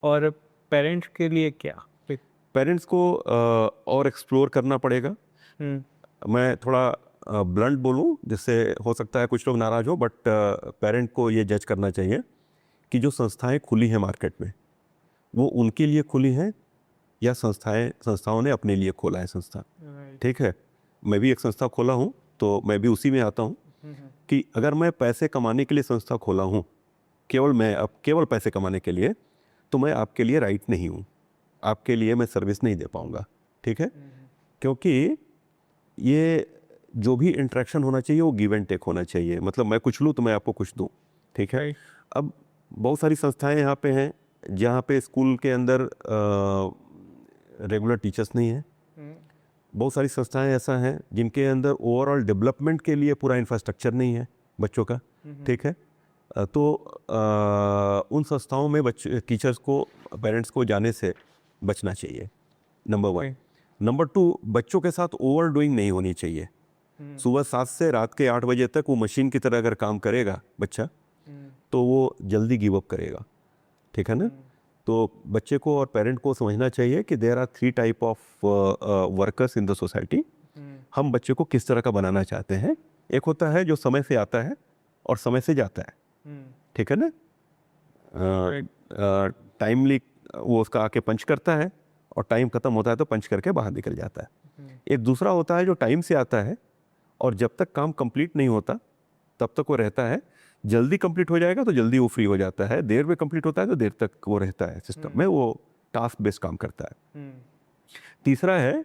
और पेरेंट्स के लिए क्या? पेरेंट्स को और एक्सप्लोर करना पड़ेगा। मैं थोड़ा ब्लंट बोलूं जिससे हो सकता है कुछ लोग नाराज हो, बट पेरेंट को ये जज करना चाहिए कि जो संस्थाएं खुली हैं मार्केट में वो उनके लिए खुली हैं या संस्थाओं ने अपने लिए खोला है संस्था। ठीक है, मैं भी एक संस्था खोला हूँ तो मैं भी उसी में आता हूँ कि अगर मैं पैसे कमाने के लिए संस्था खोला हूँ, केवल पैसे कमाने के लिए, तो मैं आपके लिए राइट नहीं हूँ, आपके लिए मैं सर्विस नहीं दे पाऊँगा। ठीक है, क्योंकि ये जो भी इंटरेक्शन होना चाहिए वो गिव एंड टेक होना चाहिए। मतलब मैं कुछ लूँ तो मैं आपको कुछ दूँ। ठीक है, अब बहुत सारी संस्थाएं यहाँ पे हैं जहाँ पे स्कूल के अंदर रेगुलर टीचर्स नहीं हैं। बहुत सारी संस्थाएं ऐसा हैं जिनके अंदर ओवरऑल डेवलपमेंट के लिए पूरा इंफ्रास्ट्रक्चर नहीं है बच्चों का। ठीक है, तो उन संस्थाओं में बच्चे टीचर्स को पेरेंट्स को जाने से बचना चाहिए, नंबर 1। नंबर 2, बच्चों के साथ ओवर डूइंग नहीं होनी चाहिए। सुबह 7 से रात के 8 बजे तक वो मशीन की तरह अगर काम करेगा बच्चा तो वो जल्दी गिव अप करेगा। ठीक है ना, तो बच्चे को और पेरेंट को समझना चाहिए कि there are 3 type of workers in the society. हम बच्चे को किस तरह का बनाना चाहते हैं। एक होता है जो समय से आता है और समय से जाता है। ठीक है ना, टाइमली वो उसका आके पंच करता है और टाइम खत्म होता है तो पंच करके बाहर निकल जाता है। एक दूसरा होता है जो टाइम से आता है और जब तक काम कंप्लीट नहीं होता तब तक वो रहता है, जल्दी कंप्लीट हो जाएगा तो जल्दी वो फ्री हो जाता है, देर में कंप्लीट होता है तो देर तक वो रहता है सिस्टम में, वो टास्क बेस्ड काम करता है। तीसरा है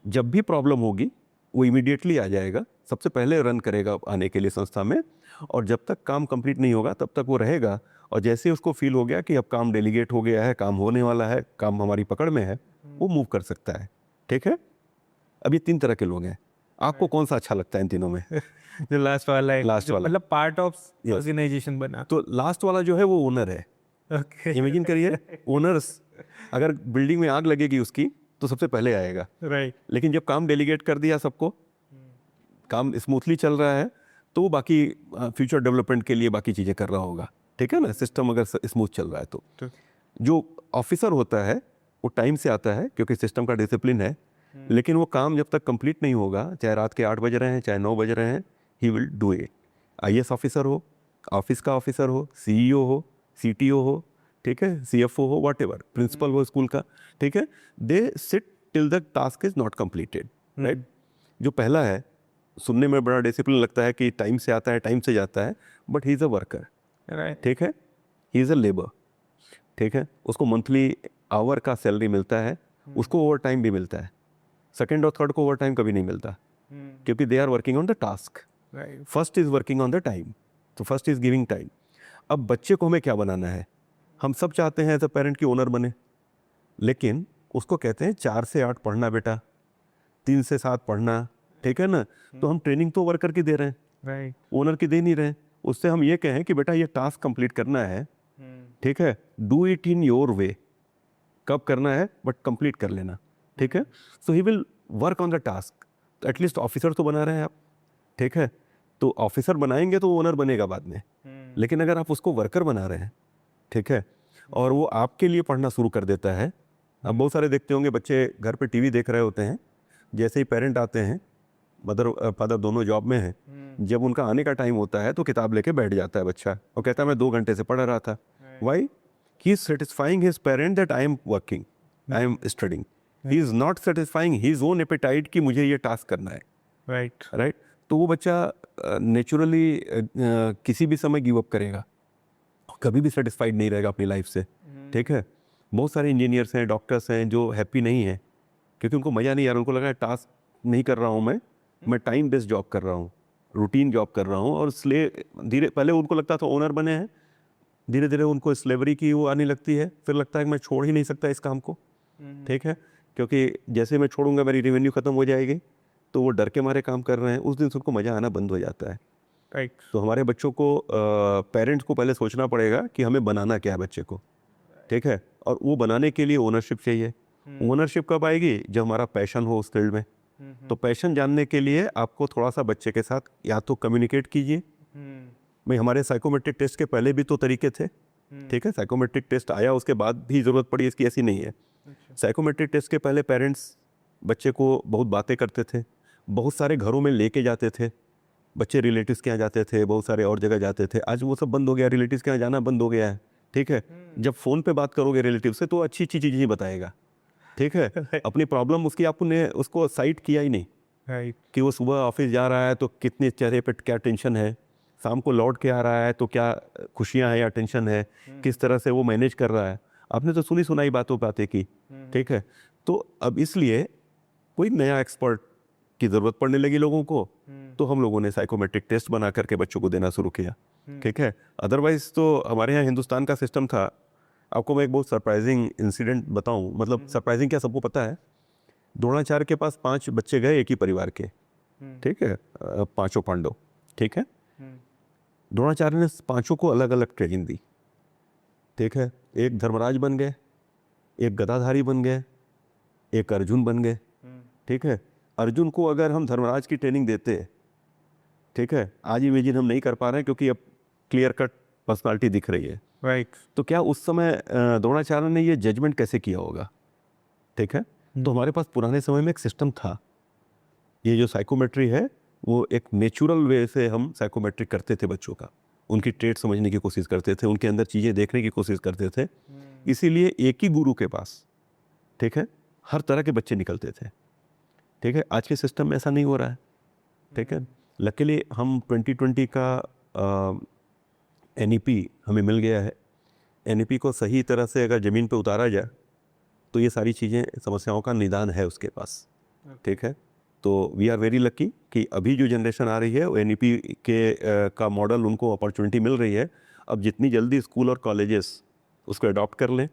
जब भी प्रॉब्लम होगी वो इमीडिएटली आ जाएगा, सबसे पहले रन करेगा आने के लिए संस्था में, और जब तक काम कंप्लीट नहीं होगा तब तक वो रहेगा। और जैसे ही उसको फील हो गया कि अब काम डेलीगेट हो गया है, काम होने वाला है, काम हमारी पकड़ में है, वो मूव कर सकता है। ठीक है, अब ये 3 तरह के लोग हैं। आपको कौन सा अच्छा लगता है इन तीनों में? जो लास्ट वाला है, लास्ट जो वाला, मतलब पार्ट ऑफ Yes. ऑर्गेनाइजेशन बना। तो लास्ट वाला जो है वो ओनर है। ओके, इमेजिन करिए, ओनर्स, अगर बिल्डिंग में आग लगेगी उसकी तो सबसे पहले आएगा, राइट। लेकिन जब काम डेलीगेट कर दिया सबको, काम स्मूथली चल रहा है, तो वो बाकी फ्यूचर डेवलपमेंट के लिए बाकी चीज़ें कर रहा होगा। ठीक है ना, सिस्टम अगर स्मूथ चल रहा है तो जो ऑफिसर होता है वो टाइम से आता है क्योंकि सिस्टम का डिसिप्लिन है, लेकिन वो काम जब तक कंप्लीट नहीं होगा, चाहे रात के 8 बज रहे हैं चाहे 9 बज रहे हैं, he will do it. IAS officer हो, ऑफिस का ऑफिसर हो, सीईओ हो, सीटीओ हो, ठीक है, सीएफओ हो, व्हाटएवर, प्रिंसिपल हो स्कूल का, ठीक है, they sit till the task is not completed. Right, जो पहला है सुनने में बड़ा डिसिप्लिन लगता है कि टाइम से आता है टाइम से जाता है, but he is a worker. Right. ठीक है, ही इज़ अ लेबर। ठीक है, उसको मंथली आवर का सैलरी मिलता है, उसको ओवर टाइम भी मिलता है। सेकंड और थर्ड को ओवर टाइम कभी नहीं मिलता क्योंकि they are working on the task. First is working on the time, तो फर्स्ट इज गिविंग टाइम। अब बच्चे को हमें क्या बनाना है? हम सब चाहते हैं एज अ पेरेंट की ओनर बने, लेकिन उसको कहते हैं 4 से 8 पढ़ना बेटा, 3 से 7 पढ़ना। ठीक है ना, तो हम ट्रेनिंग तो वर्कर की दे रहे हैं, राइट। ओनर की दे नहीं रहे हैं। उससे हम ये कहें कि बेटा ये टास्क कंप्लीट करना है, ठीक है, do it in your way, कब करना है बट कंप्लीट कर लेना। ठीक है, so he will work on the task. तो एटलीस्ट ऑफिसर तो बना रहे हैं आप। ठीक है, तो ऑफिसर बनाएंगे तो ओनर बनेगा बाद में, लेकिन अगर आप उसको वर्कर बना रहे हैं, ठीक है, और वो आपके लिए पढ़ना शुरू कर देता है। अब बहुत सारे देखते होंगे बच्चे घर पे टीवी देख रहे होते हैं, जैसे ही पेरेंट आते हैं, मदर फादर दोनों जॉब में हैं, जब उनका आने का टाइम होता है तो किताब लेके बैठ जाता है बच्चा और कहता है मैं 2 घंटे से पढ़ रहा था। Why? He is satisfying his parent that I am working, I am studying. He is not satisfying his own appetite कि मुझे ये टास्क करना है। राइट। राइट, तो वो बच्चा नेचुरली किसी भी समय गिव अप करेगा, कभी भी सेटिस्फाइड नहीं रहेगा अपनी लाइफ से। ठीक है, बहुत सारे इंजीनियर्स हैं, डॉक्टर्स हैं जो हैप्पी नहीं हैं क्योंकि उनको मज़ा नहीं आ रहा, उनको लगा टास्क नहीं कर रहा हूँ मैं टाइम बेस्ड जॉब कर रहा हूँ, रूटीन जॉब कर रहा हूँ। और धीरे पहले उनको लगता था ओनर बने हैं, धीरे धीरे उनको स्लेवरी की वो आने लगती है, फिर लगता है कि मैं छोड़ ही नहीं सकता इस काम को। ठीक है, क्योंकि जैसे मैं छोड़ूंगा मेरी रेवेन्यू खत्म हो जाएगी, तो वो डर के मारे काम कर रहे हैं, उस दिन से उनको मज़ा आना बंद हो जाता है। राइट। तो हमारे बच्चों को पेरेंट्स को पहले सोचना पड़ेगा कि हमें बनाना क्या है बच्चे को। ठीक है, और वो बनाने के लिए ओनरशिप चाहिए। ओनरशिप कब आएगी? जब हमारा पैशन हो उस फील्ड में। तो पैशन जानने के लिए आपको थोड़ा सा बच्चे के साथ या तो कम्युनिकेट कीजिए। भाई हमारे साइकोमेट्रिक टेस्ट के पहले भी तो तरीके थे, ठीक है। साइकोमेट्रिक टेस्ट आया उसके बाद भी ज़रूरत पड़ी इसकी, ऐसी नहीं है। साइकोमेट्रिक टेस्ट के पहले पेरेंट्स बच्चे को बहुत बातें करते थे, बहुत सारे घरों में लेके जाते थे, बच्चे रिलेटिव्स के यहाँ जाते थे, बहुत सारे और जगह जाते थे। आज वो सब बंद हो गया, रिलेटिव्स के यहाँ जाना बंद हो गया है। ठीक है। जब फ़ोन पे बात करोगे रिलेटिव से तो अच्छी अच्छी चीज़ें ही बताएगा। ठीक है। अपनी प्रॉब्लम उसकी आपने उसको साइट किया ही नहीं राइट। कि वो सुबह ऑफिस जा रहा है तो कितने चेहरे पे क्या टेंशन है, शाम को लौट के आ रहा है तो क्या खुशियाँ हैं या टेंशन है, किस तरह से वो मैनेज कर रहा है। आपने तो सुनी सुनाई बातें की। ठीक है। तो अब इसलिए कोई नया एक्सपर्ट की ज़रूरत पड़ने लगी लोगों को, तो हम लोगों ने साइकोमेट्रिक टेस्ट बना करके बच्चों को देना शुरू किया। ठीक है। अदरवाइज़ तो हमारे यहाँ हिंदुस्तान का सिस्टम था। आपको मैं एक बहुत सरप्राइजिंग इंसिडेंट बताऊं, मतलब सरप्राइजिंग क्या, सबको पता है। द्रोणाचार्य के पास 5 बच्चे गए एक ही परिवार के। ठीक है। 5 पांडव। ठीक है। द्रोणाचार्य ने 5 को अलग अलग ट्रेनिंग दी। ठीक है। एक धर्मराज बन गए, एक गदाधारी बन गए, एक अर्जुन बन गए। ठीक है। अर्जुन को अगर हम धर्मराज की ट्रेनिंग देते, ठीक है, आज इमेजिन हम नहीं कर पा रहे हैं क्योंकि अब क्लियर कट पर्सनालिटी दिख रही है। राइट। तो क्या उस समय द्रोणाचार्य ने ये जजमेंट कैसे किया होगा। ठीक है। तो हमारे पास पुराने समय में एक सिस्टम था। ये जो साइकोमेट्री है वो एक नेचुरल वे से हम साइकोमेट्री करते थे बच्चों का, उनकी ट्रेट समझने की कोशिश करते थे, उनके अंदर चीज़ें देखने की कोशिश करते थे। इसीलिए एक ही गुरु के पास, ठीक है, हर तरह के बच्चे निकलते थे। ठीक है। आज के सिस्टम में ऐसा नहीं हो रहा है। ठीक है। लकीली हम 2020 का NEP हमें मिल गया है। NEP को सही तरह से अगर ज़मीन पे उतारा जाए तो ये सारी चीज़ें, समस्याओं का निदान है उसके पास। ठीक है। तो वी आर वेरी लकी कि अभी जो जनरेशन आ रही है वो NEP का मॉडल उनको अपॉर्चुनिटी मिल रही है। अब जितनी जल्दी स्कूल और कॉलेजेस उसको अडॉप्ट कर लें,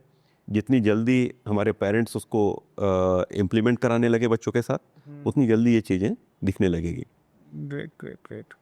जितनी जल्दी हमारे पेरेंट्स उसको इम्प्लीमेंट कराने लगे बच्चों के साथ, उतनी जल्दी ये चीज़ें दिखने लगेगी। Great great great.